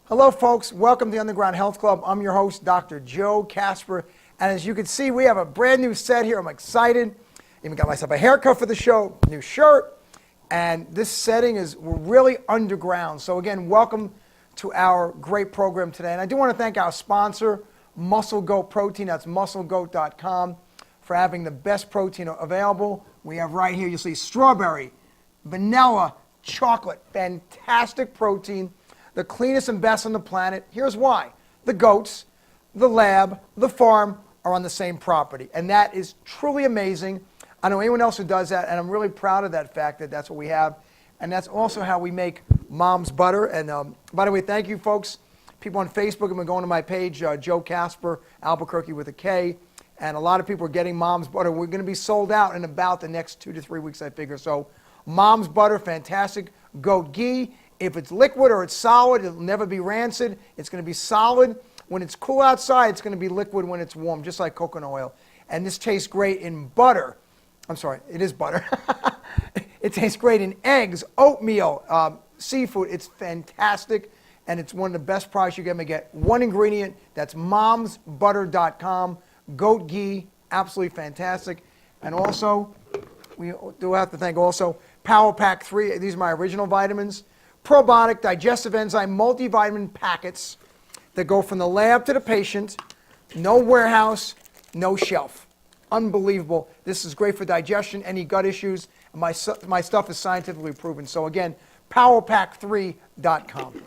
Hello folks, welcome to the Underground Health Club. I'm your host, Dr. Joe Kasper, and as you can see, we have a brand new set here. I'm excited. Even got myself a haircut for the show, new shirt, and this setting is really underground. So again, welcome to our great program today. And I do want to thank our sponsor, Muscle Goat Protein. That's musclegoat.com for having the best protein available. We have right here, you'll see strawberry, vanilla, chocolate, fantastic protein. The cleanest and best on the planet. Here's why. The goats, the lab, the farm are on the same property. And that is truly amazing. I don't know anyone else who does that, and I'm really proud of that fact that that's what we have. And that's also how we make Mom's Butter. And by the way, thank you, folks. People on Facebook have been going to my page, Joe Kasper, Albuquerque with a K. And a lot of people are getting Mom's Butter. We're going to be sold out in about the next 2 to 3 weeks, I figure. So Mom's Butter, fantastic. Goat ghee. If it's liquid or it's solid, it'll never be rancid. It's going to be solid. When it's cool outside, it's going to be liquid when it's warm, just like coconut oil. And this tastes great in butter. I'm sorry, it is butter. It tastes great in eggs, oatmeal, seafood. It's fantastic, and it's one of the best products you're going to get. One ingredient, that's momsbutter.com. Goat ghee, absolutely fantastic. And also, we do have to thank also Power Pack 3. These are my original vitamins. Probiotic, digestive enzyme, multivitamin packets that go from the lab to the patient. No warehouse, no shelf. Unbelievable. This is great for digestion, any gut issues. My stuff is scientifically proven. So again, powerpack3.com.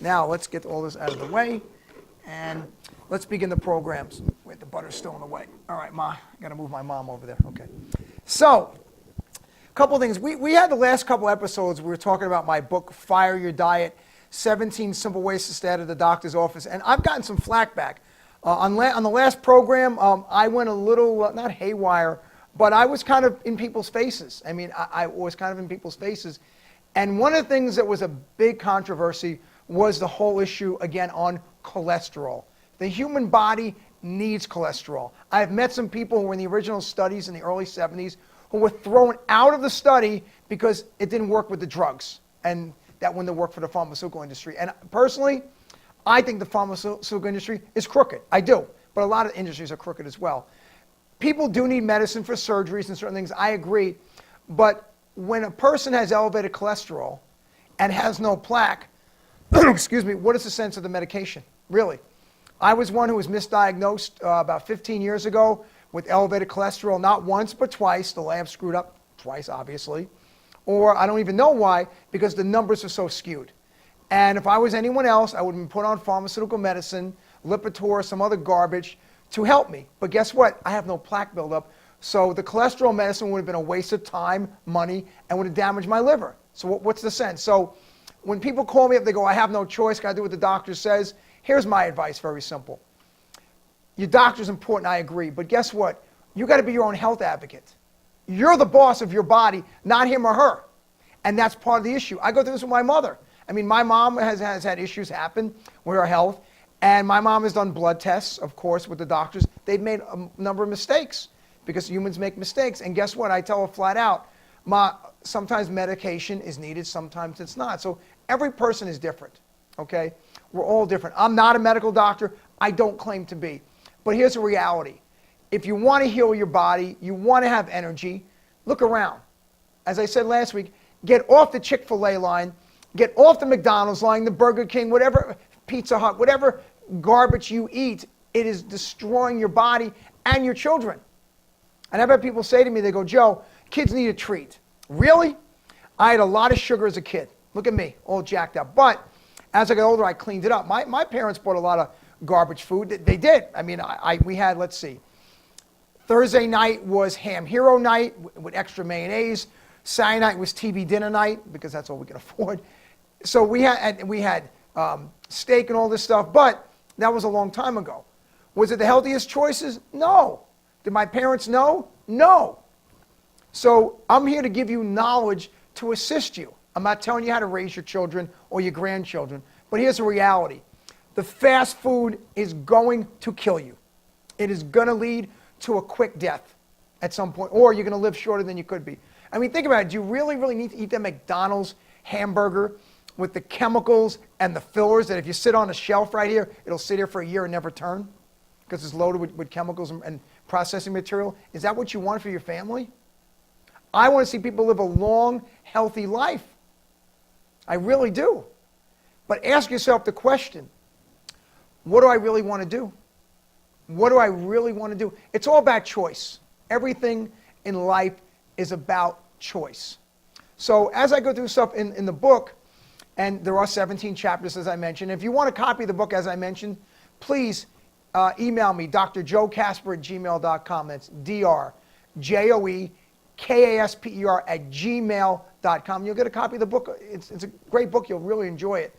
Now let's get all this out of the way and let's begin the programs. Wait, the butter's still in the way. All right, Ma, I gotta move my mom over there. Okay. So, couple things. We had the last couple episodes, we were talking about my book, Fire Your Diet, 17 Simple Ways to Stay Out of the Doctor's Office. And I've gotten some flack back. On the last program, I went a little, not haywire, but I was kind of in people's faces. I mean, I was kind of in people's faces. And one of the things that was a big controversy was the whole issue, again, on cholesterol. The human body needs cholesterol. I've met some people who were in the original studies in the early 70s who were thrown out of the study because it didn't work with the drugs, and that wouldn't work for the pharmaceutical industry. And personally, I think the pharmaceutical industry is crooked. I do, but a lot of industries are crooked as well. People do need medicine for surgeries and certain things, I agree, but when a person has elevated cholesterol and has no plaque, excuse me, what is the sense of the medication, really? I was one who was misdiagnosed about 15 years ago with elevated cholesterol, not once, but twice. The lab screwed up twice, obviously. Or I don't even know why, because the numbers are so skewed. And if I was anyone else, I would have been put on pharmaceutical medicine, Lipitor, some other garbage to help me. But guess what? I have no plaque buildup. So the cholesterol medicine would have been a waste of time, money, and would have damaged my liver. So what's the sense? So when people call me up, they go, I have no choice, got to do what the doctor says. Here's my advice, very simple. Your doctor's important, I agree, but guess what? You got to be your own health advocate. You're the boss of your body, not him or her. And that's part of the issue. I go through this with my mother. I mean, my mom has had issues happen with her health, and my mom has done blood tests, of course, with the doctors. They've made a number of mistakes because humans make mistakes. And guess what? I tell her flat out, Ma, sometimes medication is needed, sometimes it's not. So every person is different, okay? We're all different. I'm not a medical doctor. I don't claim to be. But here's the reality. If you want to heal your body, you want to have energy, look around. As I said last week, get off the Chick-fil-A line, get off the McDonald's line, the Burger King, whatever, Pizza Hut, whatever garbage you eat, it is destroying your body and your children. And I've had people say to me, they go, Joe, kids need a treat. Really? I had a lot of sugar as a kid. Look at me, all jacked up. But as I got older, I cleaned it up. My parents bought a lot of garbage food. They did. I mean, we had, let's see, Thursday night was Ham Hero night with extra mayonnaise. Saturday night was TV dinner night because that's all we could afford. So we had steak and all this stuff, but that was a long time ago. Was it the healthiest choices? No. Did my parents know? No. So I'm here to give you knowledge to assist you. I'm not telling you how to raise your children or your grandchildren, but here's the reality. The fast food is going to kill you. It is going to lead to a quick death at some point, or you're going to live shorter than you could be. I mean, think about it. Do you really, really need to eat that McDonald's hamburger with the chemicals and the fillers that if you sit on a shelf right here, it'll sit here for a year and never turn because it's loaded with chemicals and processing material? Is that what you want for your family? I want to see people live a long, healthy life. I really do. But ask yourself the question, what do I really want to do? What do I really want to do? It's all about choice. Everything in life is about choice. So as I go through stuff in the book, and there are 17 chapters, as I mentioned. If you want a copy of the book, as I mentioned, please email me, drjoekasper@gmail.com. That's drjoekasper@gmail.com. You'll get a copy of the book. It's a great book. You'll really enjoy it.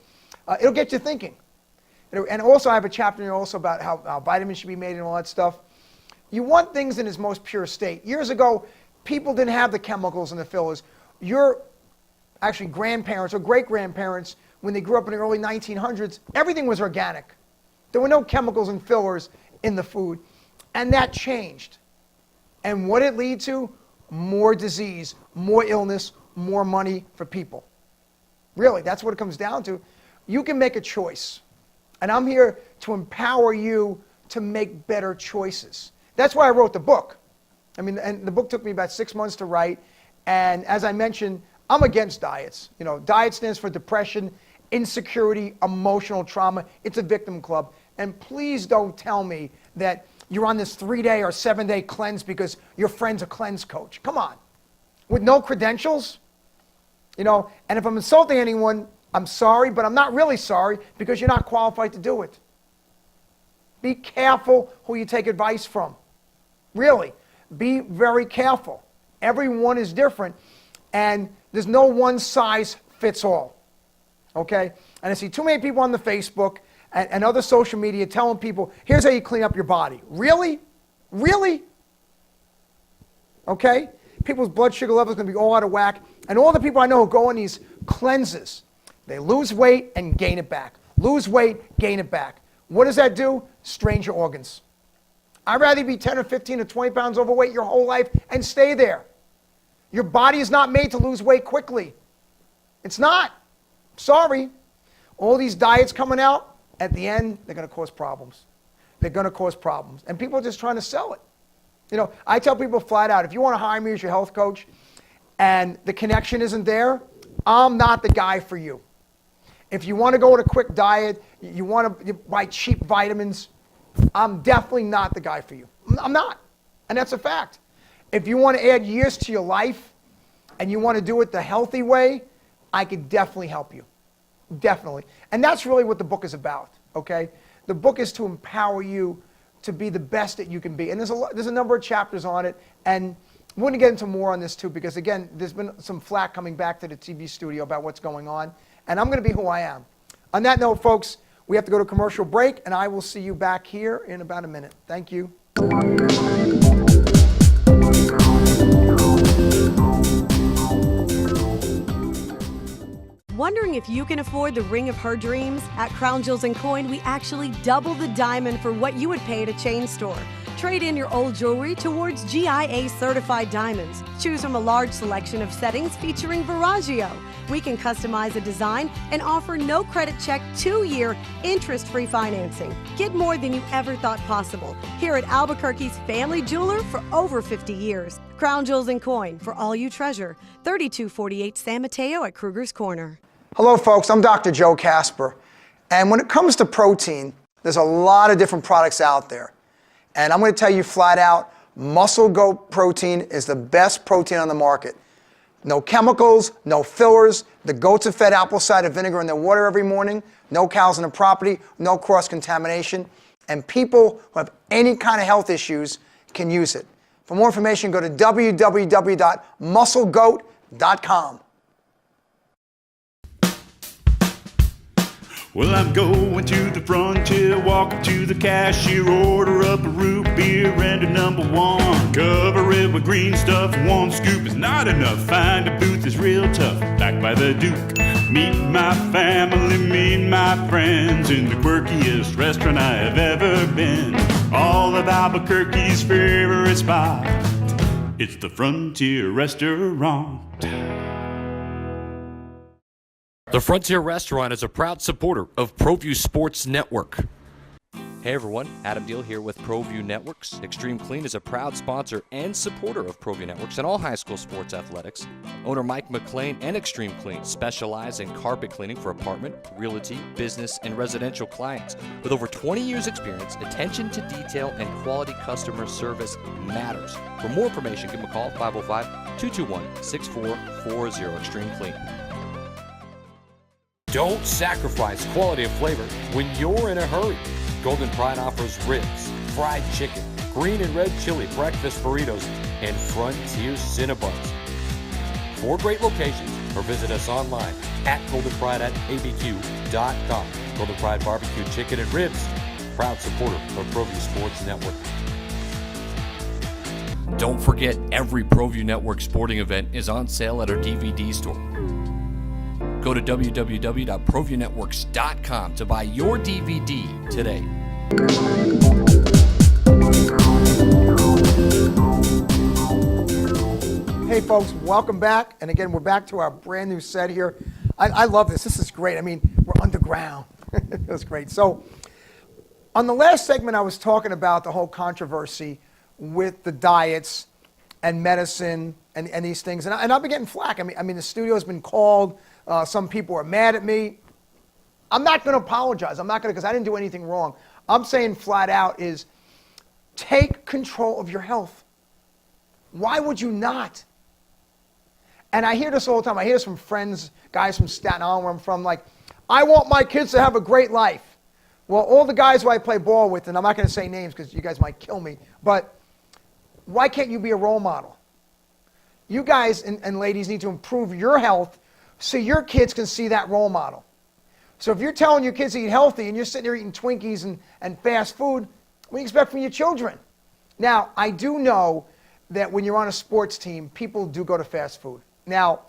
It'll get you thinking. And also I have a chapter here also about how vitamins should be made and all that stuff. You want things in its most pure state. Years ago, people didn't have the chemicals and the fillers. Your actually grandparents or great-grandparents, when they grew up in the early 1900s, everything was organic. There were no chemicals and fillers in the food. And that changed. And what it led to? More disease, more illness, more money for people. Really, that's what it comes down to. You can make a choice. And I'm here to empower you to make better choices. That's why I wrote the book. I mean, and the book took me about 6 months to write. And as I mentioned, I'm against diets. You know, diet stands for depression, insecurity, emotional trauma. It's a victim club. And please don't tell me that you're on this 3-day or 7-day cleanse because your friend's a cleanse coach. Come on. With no credentials? You know, and if I'm insulting anyone, I'm sorry, but I'm not really sorry because you're not qualified to do it. Be careful who you take advice from. Really, be very careful. Everyone is different, and there's no one size fits all. Okay? And I see too many people on the Facebook and other social media telling people, here's how you clean up your body. Really? Really? Okay? People's blood sugar levels are going to be all out of whack. And all the people I know who go on these cleanses, they lose weight and gain it back. Lose weight, gain it back. What does that do? Strain your organs. I'd rather be 10 or 15 or 20 pounds overweight your whole life and stay there. Your body is not made to lose weight quickly. It's not. Sorry. All these diets coming out, at the end, they're going to cause problems. They're going to cause problems. And people are just trying to sell it. You know, I tell people flat out, if you want to hire me as your health coach and the connection isn't there, I'm not the guy for you. If you want to go on a quick diet, you want to buy cheap vitamins, I'm definitely not the guy for you. I'm not. And that's a fact. If you want to add years to your life and you want to do it the healthy way, I could definitely help you. Definitely. And that's really what the book is about, okay? The book is to empower you to be the best that you can be. And there's a number of chapters on it. And we're going to get into more on this too because, again, there's been some flack coming back to the TV studio about what's going on. And I'm going to be who I am. On that note, folks, we have to go to commercial break, and I will see you back here in about a minute. Thank you. Wondering if you can afford the ring of her dreams? At Crown Jewels & Coin, we actually double the diamond for what you would pay at a chain store. Trade in your old jewelry towards GIA certified diamonds. Choose from a large selection of settings featuring Veragio. We can customize a design and offer no credit check 2-year interest-free financing. Get more than you ever thought possible here at Albuquerque's family jeweler for over 50 years. Crown Jewels & Coin, for all you treasure. 3248 San Mateo at Kruger's Corner. Hello, folks. I'm Dr. Joe Kasper. And when it comes to protein, there's a lot of different products out there. And I'm going to tell you flat out, Muscle Goat protein is the best protein on the market. No chemicals, no fillers. The goats are fed apple cider vinegar in their water every morning. No cows on the property, no cross-contamination. And people who have any kind of health issues can use it. For more information, go to www.musclegoat.com. Well, I'm going to the frontier, walk up to the cashier, order up a root beer and a number one. Cover it with green stuff, one scoop is not enough. Find a booth is real tough, back by the Duke. Meet my family, meet my friends in the quirkiest restaurant I have ever been. All of Albuquerque's favorite spot, it's the Frontier Restaurant. The Frontier Restaurant is a proud supporter of ProView Sports Network. Hey everyone, Adam Deal here with ProView Networks. Extreme Clean is a proud sponsor and supporter of ProView Networks and all high school sports athletics. Owner Mike McLean and Extreme Clean specialize in carpet cleaning for apartment, realty, business, and residential clients. With over 20 years experience, attention to detail and quality customer service matters. For more information, give them a call, 505-221-6440, Extreme Clean. Don't sacrifice quality of flavor when you're in a hurry. Golden Pride offers ribs, fried chicken, green and red chili breakfast burritos, and Frontier Cinnabons. 4 great locations, or visit us online at goldenpride@abq.com. Golden Pride Barbecue Chicken and Ribs, proud supporter of ProView Sports Network. Don't forget, every ProView Network sporting event is on sale at our DVD store. Go to www.proviewNetworks.com to buy your DVD today. Hey folks, welcome back. And again, we're back to our brand new set here. I love this. This is great. I mean, we're underground. That's great. So on the last segment, I was talking about the whole controversy with the diets and medicine and these things. And I've been getting flack. I mean, the studio's been called. Some people are mad at me. I'm not going to apologize. I'm not going to, because I didn't do anything wrong. I'm saying flat out is take control of your health. Why would you not? And I hear this all the time. I hear this from friends, guys from Staten Island where I'm from, like, I want my kids to have a great life. Well, all the guys who I play ball with, and I'm not going to say names because you guys might kill me, but why can't you be a role model? You guys and ladies need to improve your health so your kids can see that role model. So if you're telling your kids to eat healthy and you're sitting there eating Twinkies and fast food, what do you expect from your children? Now, I do know that when you're on a sports team, people do go to fast food. Now,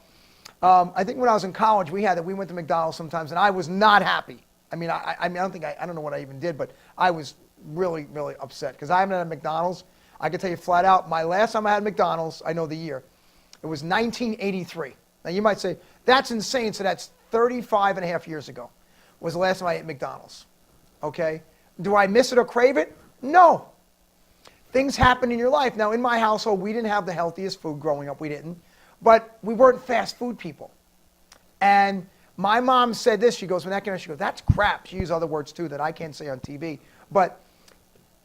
I think when I was in college, we went to McDonald's sometimes, and I was not happy. I mean, I don't know what I even did, but I was really, really upset because I haven't had a McDonald's. I can tell you flat out, my last time I had McDonald's, I know the year, it was 1983. Now, you might say, that's insane, so that's 35 and a half years ago was the last time I ate McDonald's, okay? Do I miss it or crave it? No. Things happen in your life. Now, in my household, we didn't have the healthiest food growing up. We didn't. But we weren't fast food people. And my mom said this. She goes, she goes, that's crap. She used other words, too, that I can't say on TV. But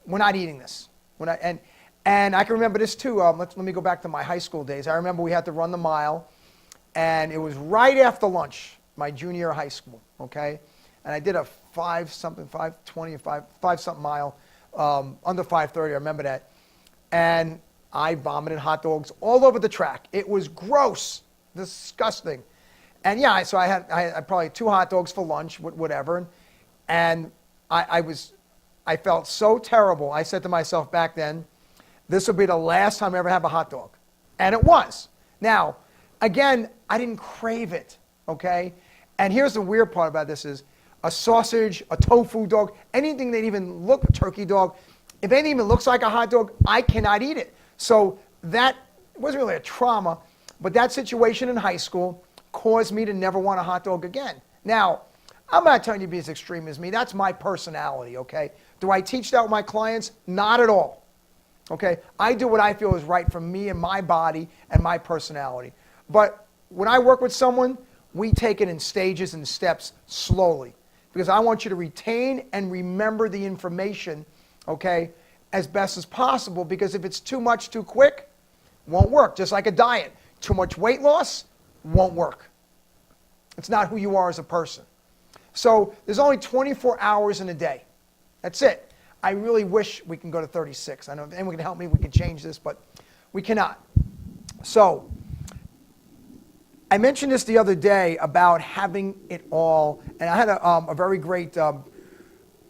we're not eating this. And I can remember this, too. Let me go back to my high school days. I remember we had to run the mile. And it was right after lunch, my junior year of high school, okay? And I did a 5-something mile, under 5:30, I remember that. And I vomited hot dogs all over the track. It was gross, disgusting. And yeah, so I had probably 2 hot dogs for lunch, whatever. And I felt so terrible. I said to myself back then, this will be the last time I ever have a hot dog. And it was. Now, again, I didn't crave it, okay? And here's the weird part about this is a sausage, a tofu dog, anything that even look, a turkey dog, if anything even looks like a hot dog, I cannot eat it. So that wasn't really a trauma, but that situation in high school caused me to never want a hot dog again. Now, I'm not telling you to be as extreme as me. That's my personality, okay? Do I teach that with my clients? Not at all, okay? I do what I feel is right for me and my body and my personality. But when I work with someone, we take it in stages and steps slowly because I want you to retain and remember the information, okay, as best as possible because if it's too much too quick, won't work. Just like a diet. Too much weight loss, won't work. It's not who you are as a person. So there's only 24 hours in a day. That's it. I really wish we can go to 36. I know if anyone can help me, we can change this, but we cannot. So I mentioned this the other day about having it all, and I had a very great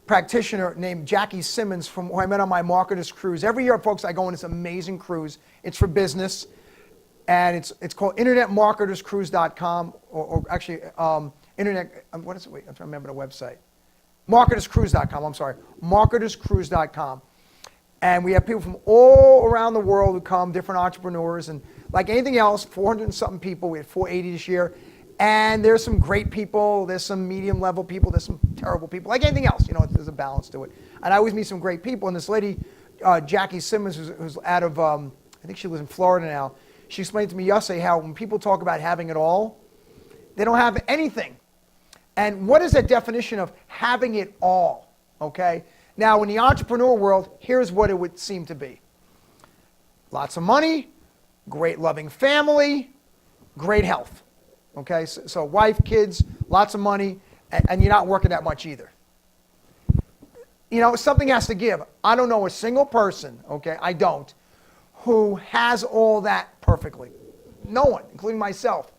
practitioner named Jackie Simmons who I met on my marketers cruise. Every year, folks, I go on this amazing cruise. It's for business, and it's called internetmarketerscruise.com, or actually internet. What is it? Wait, I'm trying to remember the website. Marketerscruise.com. I'm sorry, marketerscruise.com. And we have people from all around the world who come, different entrepreneurs, and like anything else, 400 and something people. We had 480 this year. And there's some great people, there's some medium level people, there's some terrible people, like anything else, there's a balance to it. And I always meet some great people. And this lady, Jackie Simmons, who's out of, I think she lives in Florida now, she explained to me yesterday how when people talk about having it all, they don't have anything. And what is the definition of having it all, okay? Now, in the entrepreneur world, here's what it would seem to be. Lots of money, great loving family, great health. Okay, so wife, kids, lots of money, and you're not working that much either. Something has to give. I don't know a single person, okay, I don't, who has all that perfectly. No one, including myself.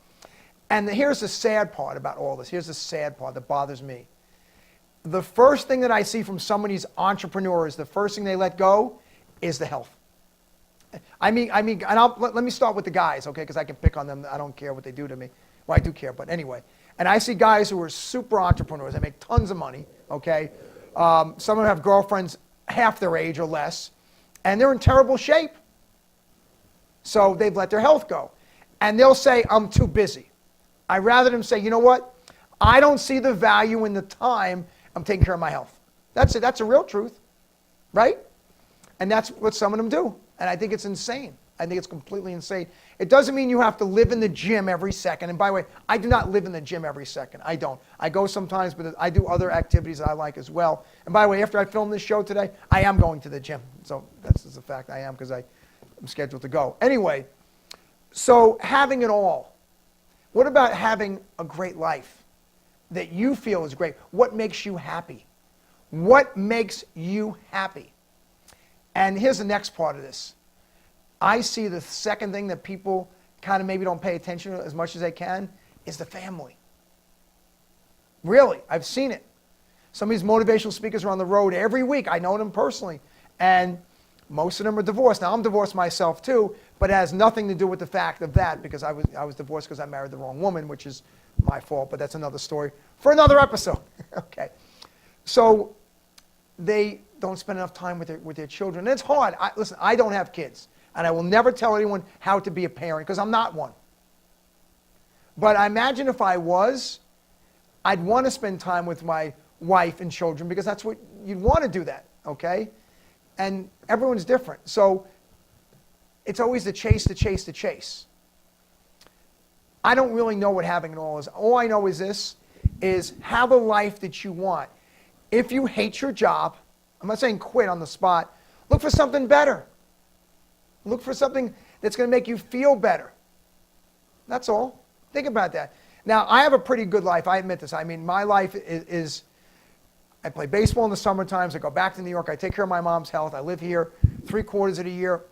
And here's the sad part about all this. Here's the sad part that bothers me. The first thing that I see from some of these entrepreneurs, the first thing they let go is the health. I mean, and let me start with the guys, okay, because I can pick on them. I don't care what they do to me. Well, I do care, but anyway. And I see guys who are super entrepreneurs. They make tons of money, okay? Some of them have girlfriends half their age or less, and they're in terrible shape. So they've let their health go. And they'll say, I'm too busy. I'd rather them say, you know what? I don't see the value in the time I'm taking care of my health. That's it. That's a real truth, right? And that's what some of them do. And I think it's insane. I think it's completely insane. It doesn't mean you have to live in the gym every second. And by the way, I do not live in the gym every second. I don't. I go sometimes, but I do other activities that I like as well. And by the way, after I film this show today, I am going to the gym. So that's just a fact. I am, because I'm scheduled to go. Anyway, so having it all. What about having a great life that you feel is great? What makes you happy? What makes you happy? And here's the next part of this. I see the second thing that people kind of maybe don't pay attention to as much as they can is the family. Really, I've seen it. Some of these motivational speakers are on the road every week. I know them personally. And most of them are divorced. Now, I'm divorced myself too, but it has nothing to do with the fact of that, because I was divorced because I married the wrong woman, which is my fault, but that's another story for another episode. Okay. So they don't spend enough time with their children. And it's hard. Listen, I don't have kids. And I will never tell anyone how to be a parent, because I'm not one. But I imagine if I was, I'd want to spend time with my wife and children, because that's what you'd want to do that, okay? And everyone's different. So it's always the chase, the chase, the chase. I don't really know what having it all is. All I know is this, is have a life that you want. If you hate your job, I'm not saying quit on the spot, look for something better. Look for something that's going to make you feel better. That's all. Think about that. Now, I have a pretty good life. I admit this. I mean, my life is I play baseball in the summer times. I go back to New York. I take care of my mom's health. I live here 3/4 of the year.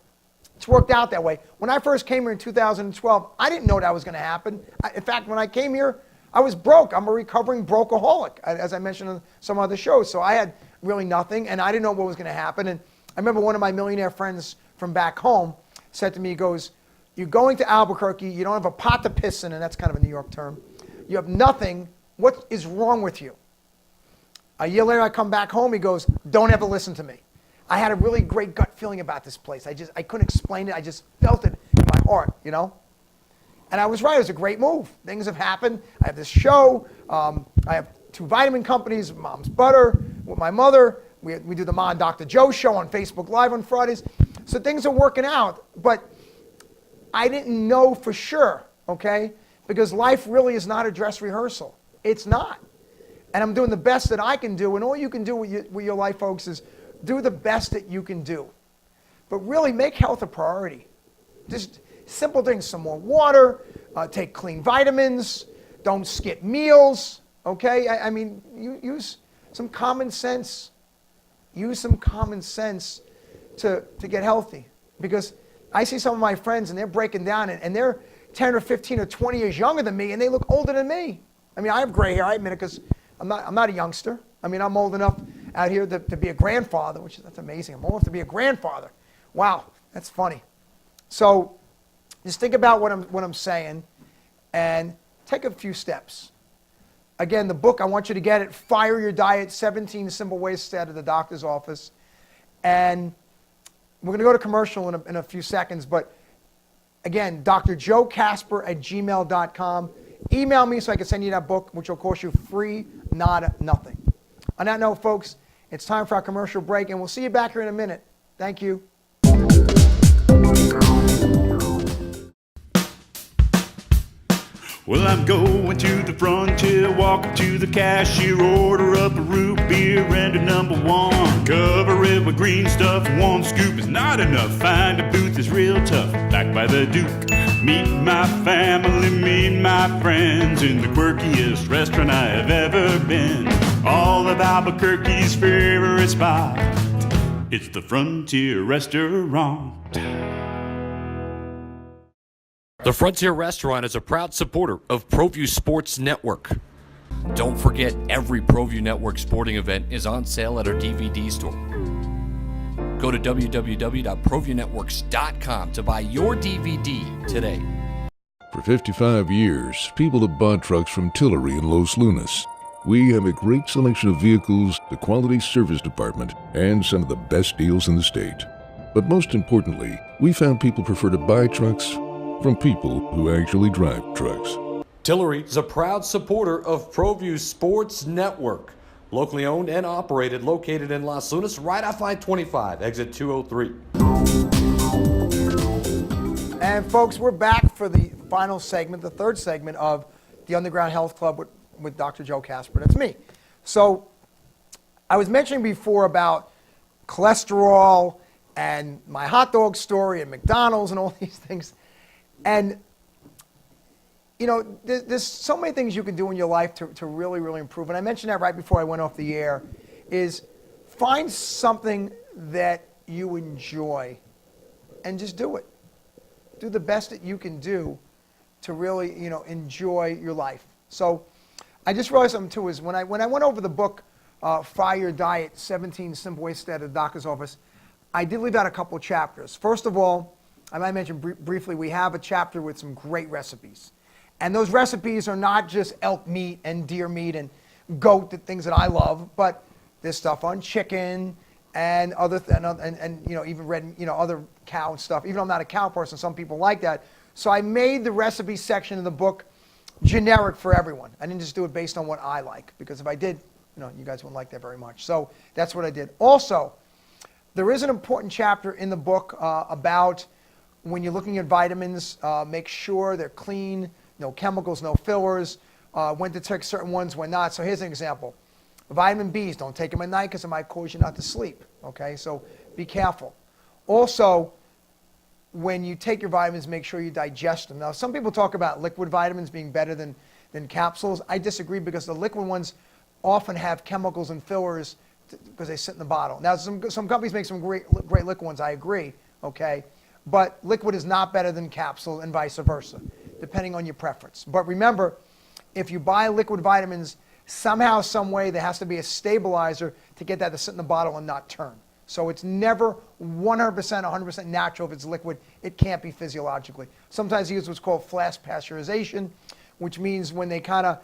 It's worked out that way. When I first came here in 2012, I didn't know that was going to happen. In fact, when I came here, I was broke. I'm a recovering brokeaholic, as I mentioned on some other shows. So I had really nothing, and I didn't know what was going to happen. And I remember one of my millionaire friends from back home said to me, he goes, you're going to Albuquerque, you don't have a pot to piss in, and that's kind of a New York term. You have nothing. What is wrong with you? A year later, I come back home, he goes, don't ever listen to me. I had a really great gut feeling about this place. I couldn't explain it. I just felt it in my heart, you know? And I was right. It was a great move. Things have happened. I have this show. I have 2 vitamin companies, Mom's Butter, with my mother. We do the Ma and Dr. Joe show on Facebook Live on Fridays. So things are working out. But I didn't know for sure, okay? Because life really is not a dress rehearsal. It's not. And I'm doing the best that I can do. And all you can do with your life, folks, is do the best that you can do. But really make health a priority. Just simple things, some more water, take clean vitamins, don't skip meals, okay? I mean, use some common sense. Use some common sense to get healthy. Because I see some of my friends and they're breaking down and they're 10 or 15 or 20 years younger than me, and they look older than me. I mean, I have gray hair, I admit it, because I'm not a youngster. I mean, I'm old enough out here to be a grandfather, that's amazing. I'm old enough to be a grandfather. Wow, that's funny. So just think about what I'm saying and take a few steps. Again, the book, I want you to get it, Fire Your Diet, 17 Simple Ways to Stay Out of the Doctor's Office. And we're going to go to commercial in a few seconds, but again, drjoekasper@gmail.com. Email me so I can send you that book, which will cost you free, nothing. On that note, folks, it's time for our commercial break, and we'll see you back here in a minute. Thank you. Well, I'm going to the frontier, walk up to the cashier, order up a root beer and a number one. Cover it with green stuff, one scoop is not enough. Find a booth is real tough, back by the Duke. Meet my family, meet my friends in the quirkiest restaurant I have ever been. All of Albuquerque's favorite spot, it's the Frontier Restaurant. The Frontier Restaurant is a proud supporter of ProView Sports Network. Don't forget, every ProView Network sporting event is on sale at our DVD store. Go to www.proviewnetworks.com to buy your DVD today. For 55 years, people have bought trucks from Tillery in Los Lunas. We have a great selection of vehicles, the quality service department, and some of the best deals in the state. But most importantly, we found people prefer to buy trucks from people who actually drive trucks. Tillery is a proud supporter of ProView Sports Network. Locally owned and operated, located in Los Lunas, right off I-25, exit 203. And folks, we're back for the final segment, the third segment of the Underground Health Club with Dr. Joe Kasper. That's me. So I was mentioning before about cholesterol and my hot dog story and McDonald's and all these things. And, you know, there's so many things you can do in your life to really, really improve. And I mentioned that right before I went off the air, is find something that you enjoy and just do it. Do the best that you can do to really, you know, enjoy your life. So I just realized something, too, is when I went over the book, Fire Your Diet, 17 Simple Ways to Stay Out of the Doctor's Office, I did leave out a couple of chapters. First of all, I might mention briefly, we have a chapter with some great recipes. And those recipes are not just elk meat and deer meat and goat, the things that I love, but there's stuff on chicken and other and you know, even red, you know, other cow and stuff. Even though I'm not a cow person, some people like that. So I made the recipe section of the book generic for everyone. I didn't just do it based on what I like, because if I did, you know, you guys wouldn't like that very much. So that's what I did. Also, there is an important chapter in the book about when you're looking at vitamins, make sure they're clean, no chemicals, no fillers, when to take certain ones, when not. So here's an example. Vitamin Bs, don't take them at night because it might cause you not to sleep, okay? So be careful. Also, when you take your vitamins, make sure you digest them. Now, some people talk about liquid vitamins being better than capsules. I disagree, because the liquid ones often have chemicals and fillers because they sit in the bottle. Now, some companies make some great liquid ones, I agree, okay? But liquid is not better than capsule, and vice versa, depending on your preference. But remember, if you buy liquid vitamins, somehow, some way, there has to be a stabilizer to get that to sit in the bottle and not turn. So it's never 100%, 100% natural if it's liquid. It can't be physiologically. Sometimes they use what's called flash pasteurization, which means when they kind of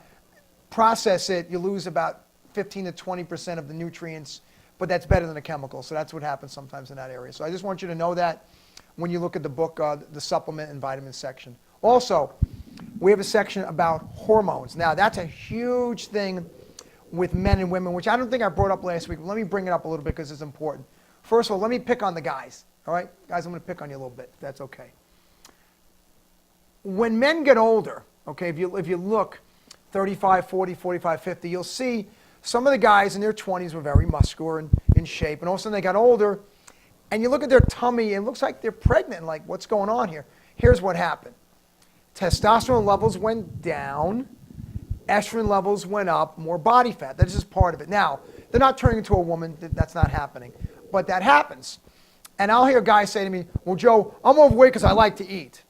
process it, you lose about 15 to 20% of the nutrients, but that's better than a chemical. So that's what happens sometimes in that area. So I just want you to know that when you look at the book, the supplement and vitamin section. Also, we have a section about hormones. Now, that's a huge thing with men and women, which I don't think I brought up last week. Let me bring it up a little bit because it's important. First of all, let me pick on the guys. All right? Guys, I'm going to pick on you a little bit, if that's okay. When men get older, okay, if you look 35, 40, 45, 50, you'll see some of the guys in their 20s were very muscular and in shape, and all of a sudden they got older, and you look at their tummy, and it looks like they're pregnant. Like, what's going on here? Here's what happened. Testosterone levels went down. Estrogen levels went up. More body fat. That's just part of it. Now, they're not turning into a woman. That's not happening. But that happens. And I'll hear guys say to me, well, Joe, I'm overweight because I like to eat.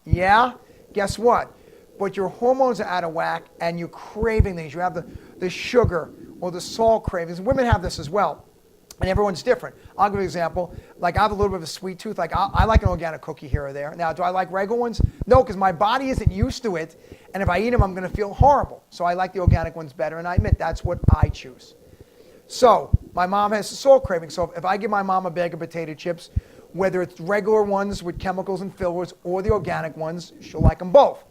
Yeah? Guess what? But your hormones are out of whack and you're craving things. You have the sugar or the salt cravings. Women have this as well. And everyone's different. I'll give you an example. Like I have a little bit of a sweet tooth. Like I like an organic cookie here or there. Now, do I like regular ones? No, because my body isn't used to it. And if I eat them, I'm going to feel horrible. So I like the organic ones better. And I admit that's what I choose. So my mom has a salt craving. So if I give my mom a bag of potato chips, whether it's regular ones with chemicals and fillers or the organic ones, she'll like them both.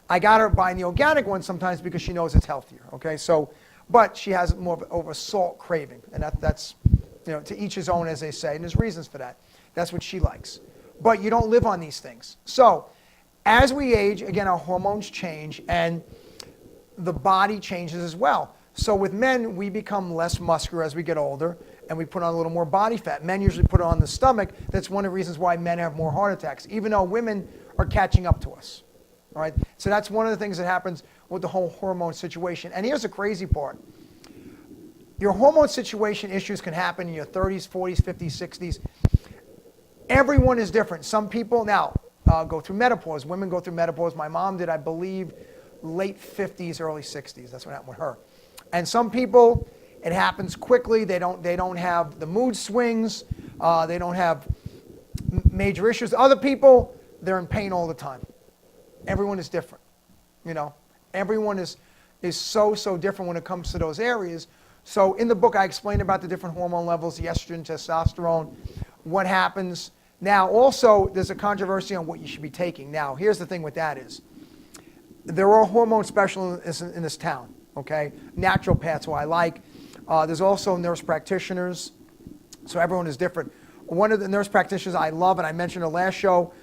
I got her buying the organic ones sometimes because she knows it's healthier. Okay, so, but she has more of a salt craving. And that's, to each his own, as they say, and there's reasons for that. That's what she likes. But you don't live on these things. So as we age, again, our hormones change and the body changes as well. So with men, we become less muscular as we get older and we put on a little more body fat. Men usually put it on the stomach. That's one of the reasons why men have more heart attacks, even though women are catching up to us. All right? So that's one of the things that happens with the whole hormone situation. And here's the crazy part. Your hormone situation issues can happen in your 30s, 40s, 50s, 60s. Everyone is different. Some people now go through menopause. Women go through menopause. My mom did, I believe, late 50s, early 60s. That's what happened with her. And some people, it happens quickly. They don't have the mood swings. They don't have major issues. Other people, they're in pain all the time. Everyone is different. Everyone is so different when it comes to those areas. So in the book, I explain about the different hormone levels, the estrogen, testosterone, what happens. Now, also, there's a controversy on what you should be taking. Now, here's the thing with that is, there are hormone specialists in this town, okay? Naturopaths, who I like. There's also nurse practitioners, so everyone is different. One of the nurse practitioners I love, and I mentioned her last show,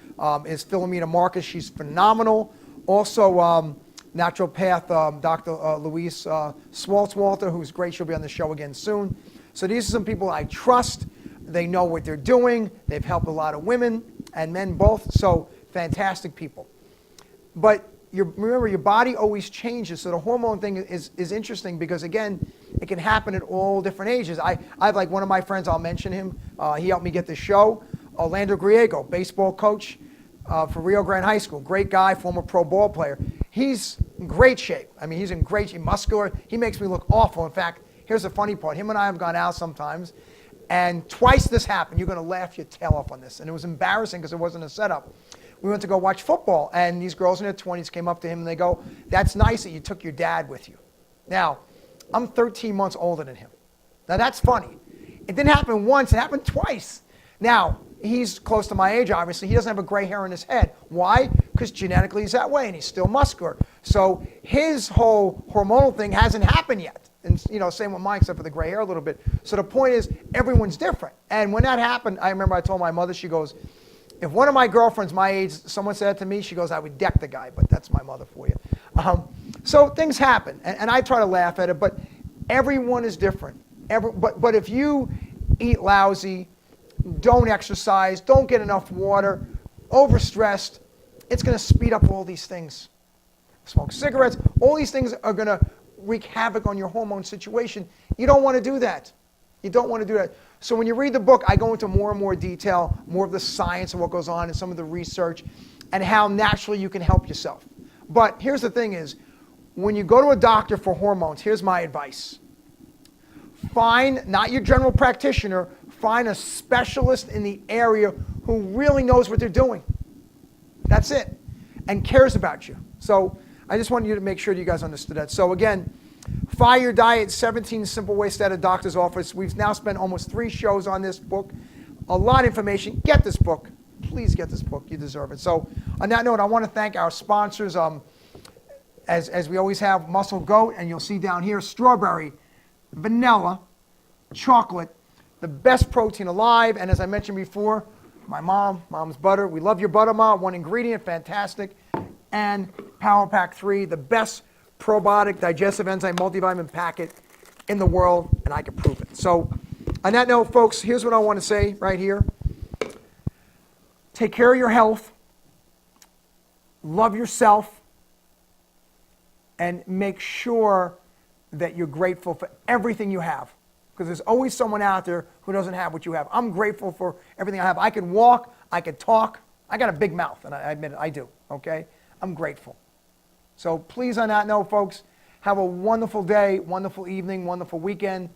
is Philomena Marcus. She's phenomenal. Also, naturopath Dr. Louise Swaltzwalter, who's great. She'll be on the show again soon. So these are some people I trust. They know what they're doing. They've helped a lot of women and men both. So fantastic people. But remember, your body always changes. So the hormone thing is interesting because, again, it can happen at all different ages. I have like one of my friends, I'll mention him. He helped me get the show. Orlando Griego, baseball coach for Rio Grande High School. Great guy, former pro ball player. He's in great shape. I mean, he's in great shape, muscular. He makes me look awful. In fact, here's the funny part. Him and I have gone out sometimes, and twice this happened. You're going to laugh your tail off on this. And it was embarrassing because it wasn't a setup. We went to go watch football, and these girls in their 20s came up to him, and they go, "That's nice that you took your dad with you." Now, I'm 13 months older than him. Now, that's funny. It didn't happen once. It happened twice. Now, he's close to my age, obviously. He doesn't have a gray hair in his head. Why? Because genetically he's that way, and he's still muscular. So his whole hormonal thing hasn't happened yet. And, same with mine, except for the gray hair a little bit. So the point is, everyone's different. And when that happened, I remember I told my mother, she goes, if one of my girlfriends my age, someone said that to me, she goes, I would deck the guy, but that's my mother for you. So things happen, and I try to laugh at it, but everyone is different. But if you eat lousy, don't exercise, don't get enough water, overstressed, it's going to speed up all these things. Smoke cigarettes, all these things are going to wreak havoc on your hormone situation. You don't want to do that. You don't want to do that. So when you read the book, I go into more and more detail, more of the science of what goes on and some of the research and how naturally you can help yourself. But here's the thing is, when you go to a doctor for hormones, here's my advice. Find, not your general practitioner, find a specialist in the area who really knows what they're doing. That's it. And cares about you. So I just wanted you to make sure you guys understood that. So again, Fire Your Diet, 17 Simple Ways to Stay at a Doctor's Office. We've now spent almost 3 shows on this book. A lot of information. Get this book. Please get this book. You deserve it. So on that note, I want to thank our sponsors. As we always have, Muscle Goat, and you'll see down here, strawberry, vanilla, chocolate, the best protein alive. And as I mentioned before, my mom's butter. We love your butter, Mom. 1 ingredient, fantastic. And Power Pack 3, the best probiotic digestive enzyme multivitamin packet in the world, and I can prove it. So on that note, folks, here's what I want to say right here. Take care of your health, love yourself, and make sure that you're grateful for everything you have. Because there's always someone out there who doesn't have what you have. I'm grateful for everything I have. I can walk, I can talk. I got a big mouth, and I admit it, I do, okay? I'm grateful. So please, on that note, folks, have a wonderful day, wonderful evening, wonderful weekend.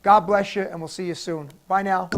God bless you, and we'll see you soon. Bye now.